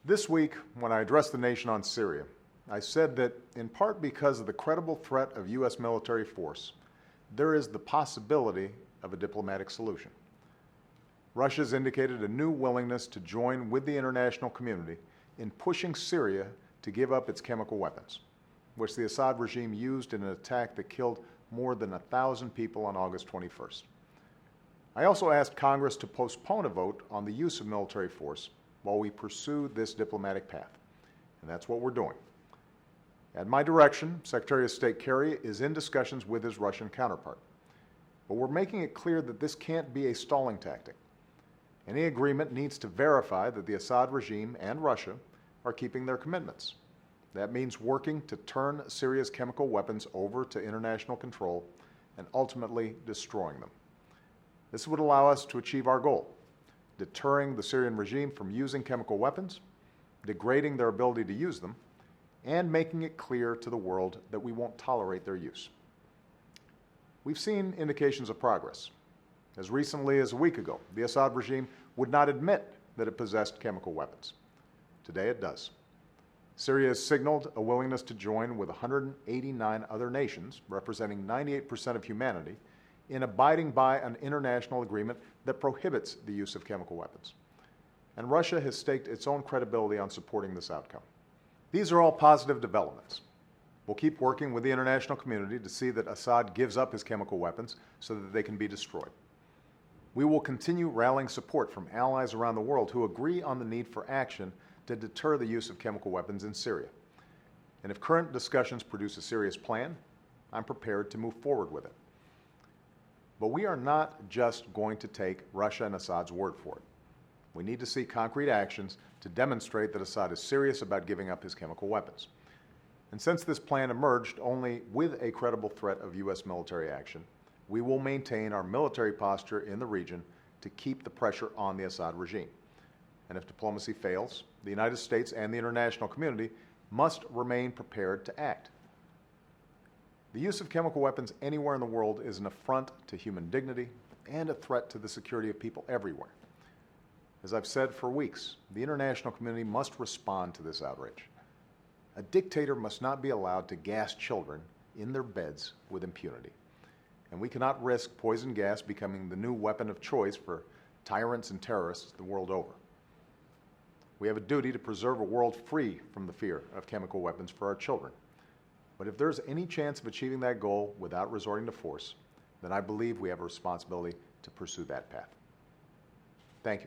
This week, when I addressed the nation on Syria, I said that, in part because of the credible threat of U.S. military force, there is the possibility of a diplomatic solution. Russia has indicated a new willingness to join with the international community in pushing Syria to give up its chemical weapons, which the Assad regime used in an attack that killed more than 1,000 people on August 21st. I also asked Congress to postpone a vote on the use of military force while we pursue this diplomatic path, and that's what we're doing. At my direction, Secretary of State Kerry is in discussions with his Russian counterpart, but we're making it clear that this can't be a stalling tactic. Any agreement needs to verify that the Assad regime and Russia are keeping their commitments. That means working to turn Syria's chemical weapons over to international control and ultimately destroying them. This would allow us to achieve our goal: deterring the Syrian regime from using chemical weapons, degrading their ability to use them, and making it clear to the world that we won't tolerate their use. We've seen indications of progress. As recently as a week ago, the Assad regime would not admit that it possessed chemical weapons. Today it does. Syria has signaled a willingness to join with 189 other nations, representing 98% of humanity, in abiding by an international agreement that prohibits the use of chemical weapons. And Russia has staked its own credibility on supporting this outcome. These are all positive developments. We'll keep working with the international community to see that Assad gives up his chemical weapons so that they can be destroyed. We will continue rallying support from allies around the world who agree on the need for action to deter the use of chemical weapons in Syria. And if current discussions produce a serious plan, I'm prepared to move forward with it. But we are not just going to take Russia and Assad's word for it. We need to see concrete actions to demonstrate that Assad is serious about giving up his chemical weapons. And since this plan emerged only with a credible threat of U.S. military action, we will maintain our military posture in the region to keep the pressure on the Assad regime. And if diplomacy fails, the United States and the international community must remain prepared to act. The use of chemical weapons anywhere in the world is an affront to human dignity and a threat to the security of people everywhere. As I've said for weeks, the international community must respond to this outrage. A dictator must not be allowed to gas children in their beds with impunity. And we cannot risk poison gas becoming the new weapon of choice for tyrants and terrorists the world over. We have a duty to preserve a world free from the fear of chemical weapons for our children. But if there's any chance of achieving that goal without resorting to force, then I believe we have a responsibility to pursue that path. Thank you.